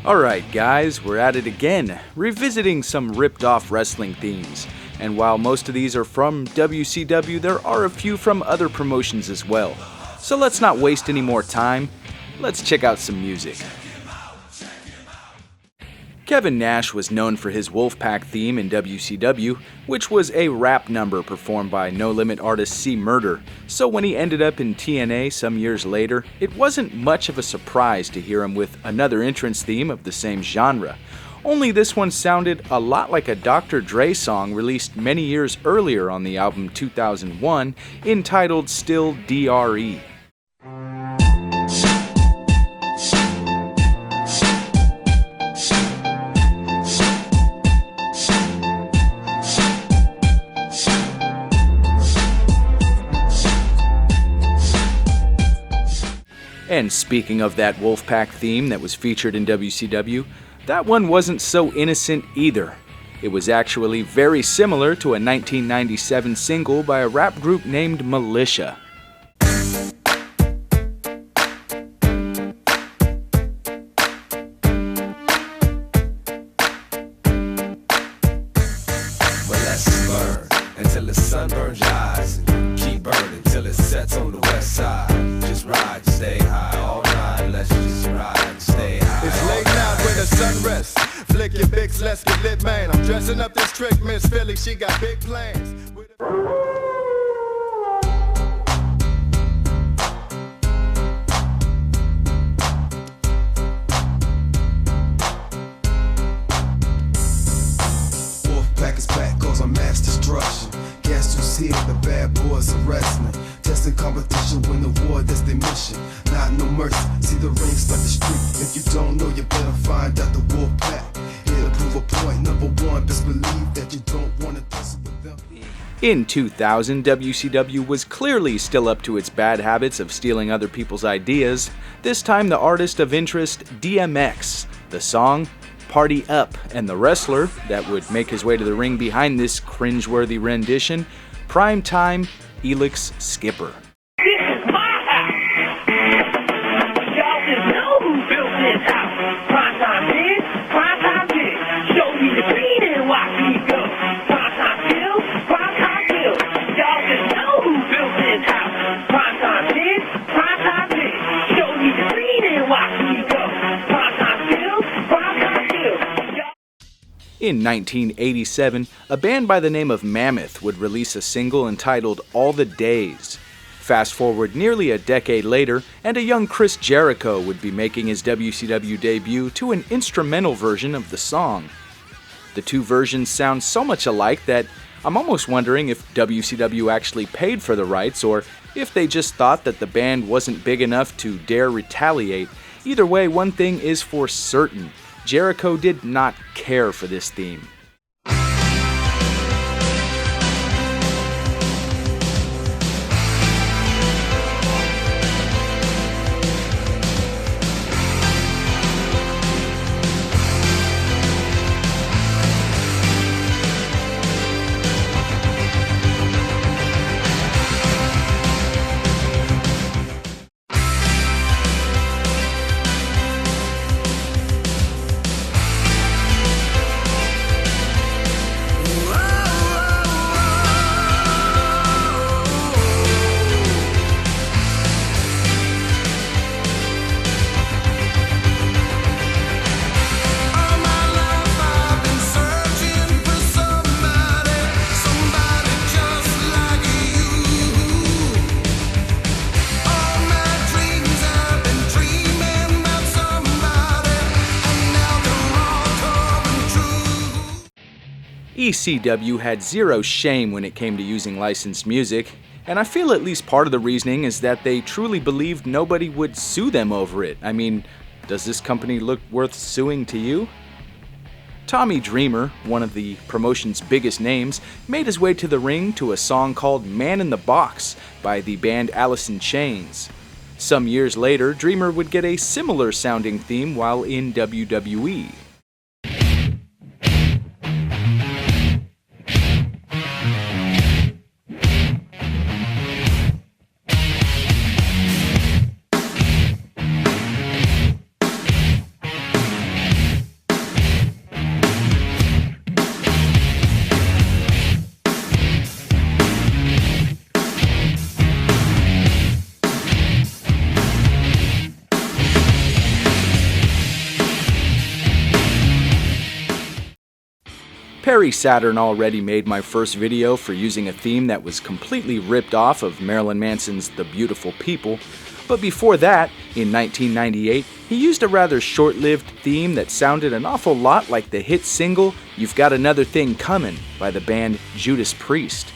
Alright guys, we're at it again, revisiting some ripped off wrestling themes. And while most of these are from WCW, there are a few from other promotions as well. So let's not waste any more time, let's check out some music. Kevin Nash was known for his Wolfpack theme in WCW, which was a rap number performed by No Limit artist C Murder, so when he ended up in TNA some years later, it wasn't much of a surprise to hear him with another entrance theme of the same genre. Only this one sounded a lot like a Dr. Dre song released many years earlier on the album 2001, entitled Still DRE. And speaking of that Wolfpack theme that was featured in WCW, that one wasn't so innocent either. It was actually very similar to a 1997 single by a rap group named Militia. Well, let's burn until the sun burns your eyes, and keep burning till it sets on the west side. Just ride, stay high all night. Let's just ride and stay high. It's late now when the sun rests. Flick your bigs, let's get lit, man. I'm dressing up this trick, Miss Philly. She got big plans. Wolfpack is back, cause I'm mass destruction. Guess who's here? The bad boys are wrestling. Testing competition, win the war, that's their mission. Not no mercy, see the ring, start the street. If you don't know, you better find out the Wolfpack. Here to prove a point, number one, best believe that you don't want to tussle with them. In 2000, WCW was clearly still up to its bad habits of stealing other people's ideas, this time the artist of interest DMX, the song Party Up, and the wrestler that would make his way to the ring behind this cringeworthy rendition, Primetime Elix Skipper. This is my house. Y'all just know who built this house. Primetime did, primetime did. Show me the beat and watch me go. Primetime Bill, primetime Bill. Y'all just know who built this house. Primetime did, primetime did. Show me the beat and watch me go. Primetime Bill, primetime Bill. In 1987, a band by the name of Mammoth would release a single entitled All the Days. Fast forward nearly a decade later, and a young Chris Jericho would be making his WCW debut to an instrumental version of the song. The two versions sound so much alike that I'm almost wondering if WCW actually paid for the rights or if they just thought that the band wasn't big enough to dare retaliate. Either way, one thing is for certain. Jericho did not care for this theme. ECW had zero shame when it came to using licensed music, and I feel at least part of the reasoning is that they truly believed nobody would sue them over it. I mean, does this company look worth suing to you? Tommy Dreamer, one of the promotion's biggest names, made his way to the ring to a song called Man in the Box by the band Alice in Chains. Some years later, Dreamer would get a similar sounding theme while in WWE. Perry Saturn already made my first video for using a theme that was completely ripped off of Marilyn Manson's The Beautiful People, but before that, in 1998, he used a rather short-lived theme that sounded an awful lot like the hit single You've Got Another Thing Comin' by the band Judas Priest.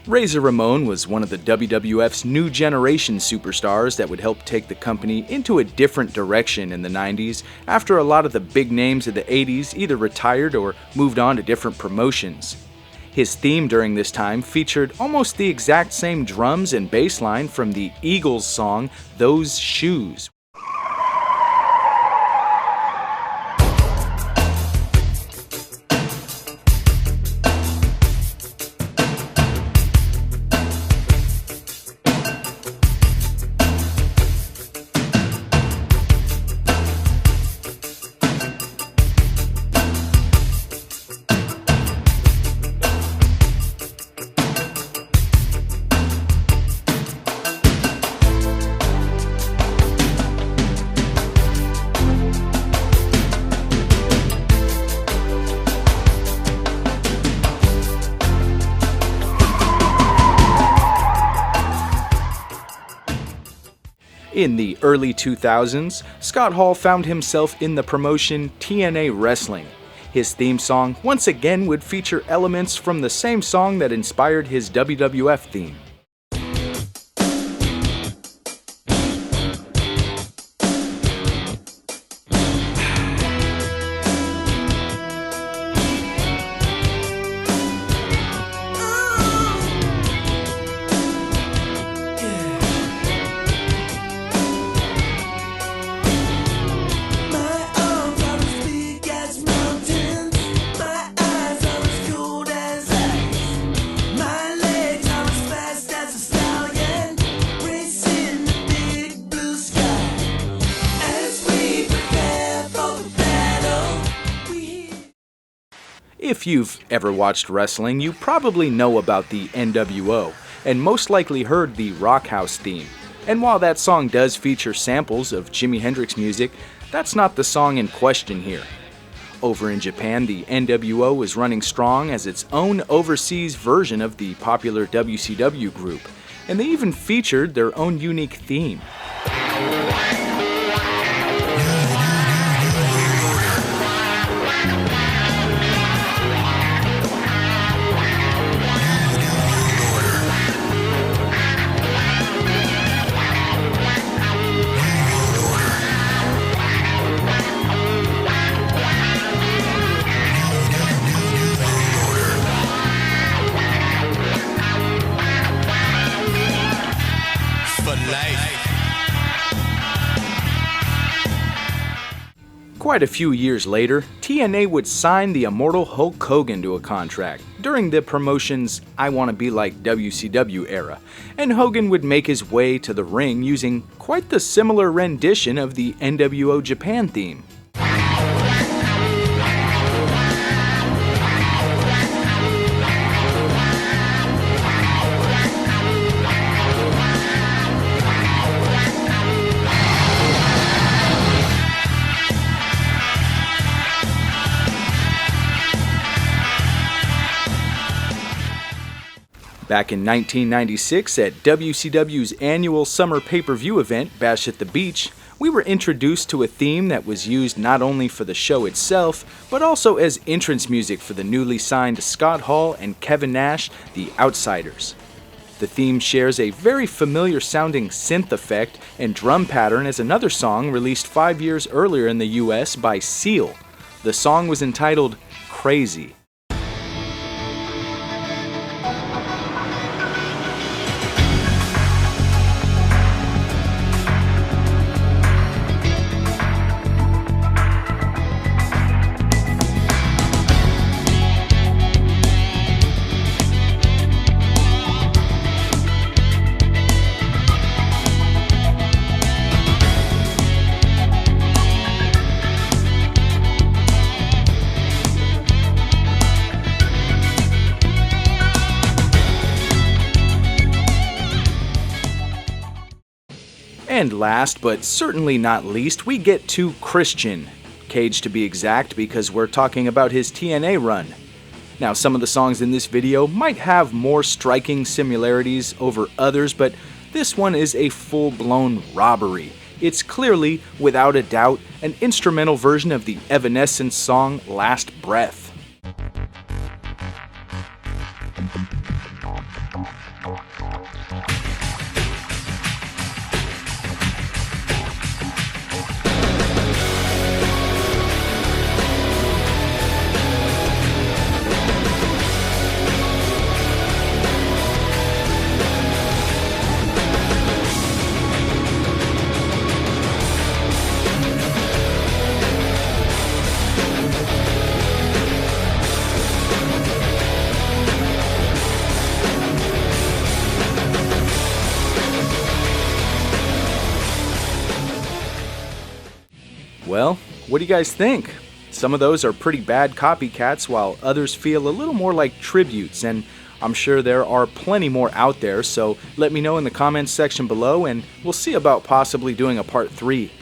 Razor Ramon was one of the WWF's new generation superstars that would help take the company into a different direction in the 90s after a lot of the big names of the 80s either retired or moved on to different promotions. His theme during this time featured almost the exact same drums and bass line from the Eagles song Those Shoes. In the early 2000s, Scott Hall found himself in the promotion TNA Wrestling. His theme song once again would feature elements from the same song that inspired his WWF theme. If you've ever watched wrestling, you probably know about the NWO, and most likely heard the Rock House theme. And while that song does feature samples of Jimi Hendrix music, that's not the song in question here. Over in Japan, the NWO was running strong as its own overseas version of the popular WCW group, and they even featured their own unique theme. Quite a few years later, TNA would sign the immortal Hulk Hogan to a contract during the promotion's I Wanna Be Like WCW era, and Hogan would make his way to the ring using quite the similar rendition of the NWO Japan theme. Back in 1996, at WCW's annual summer pay-per-view event, Bash at the Beach, we were introduced to a theme that was used not only for the show itself, but also as entrance music for the newly signed Scott Hall and Kevin Nash, the Outsiders. The theme shares a very familiar sounding synth effect and drum pattern as another song released 5 years earlier in the US by Seal. The song was entitled Crazy. And last, but certainly not least, we get to Christian. Cage to be exact, because we're talking about his TNA run. Now, some of the songs in this video might have more striking similarities over others, but this one is a full-blown robbery. It's clearly, without a doubt, an instrumental version of the Evanescence song Last Breath. Well, what do you guys think? Some of those are pretty bad copycats, while others feel a little more like tributes, and I'm sure there are plenty more out there, so let me know in the comments section below, and we'll see about possibly doing a part 3.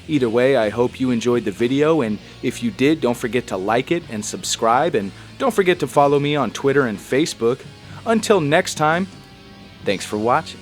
Either way, I hope you enjoyed the video, and if you did, don't forget to like it and subscribe, and don't forget to follow me on Twitter and Facebook. Until next time, thanks for watching.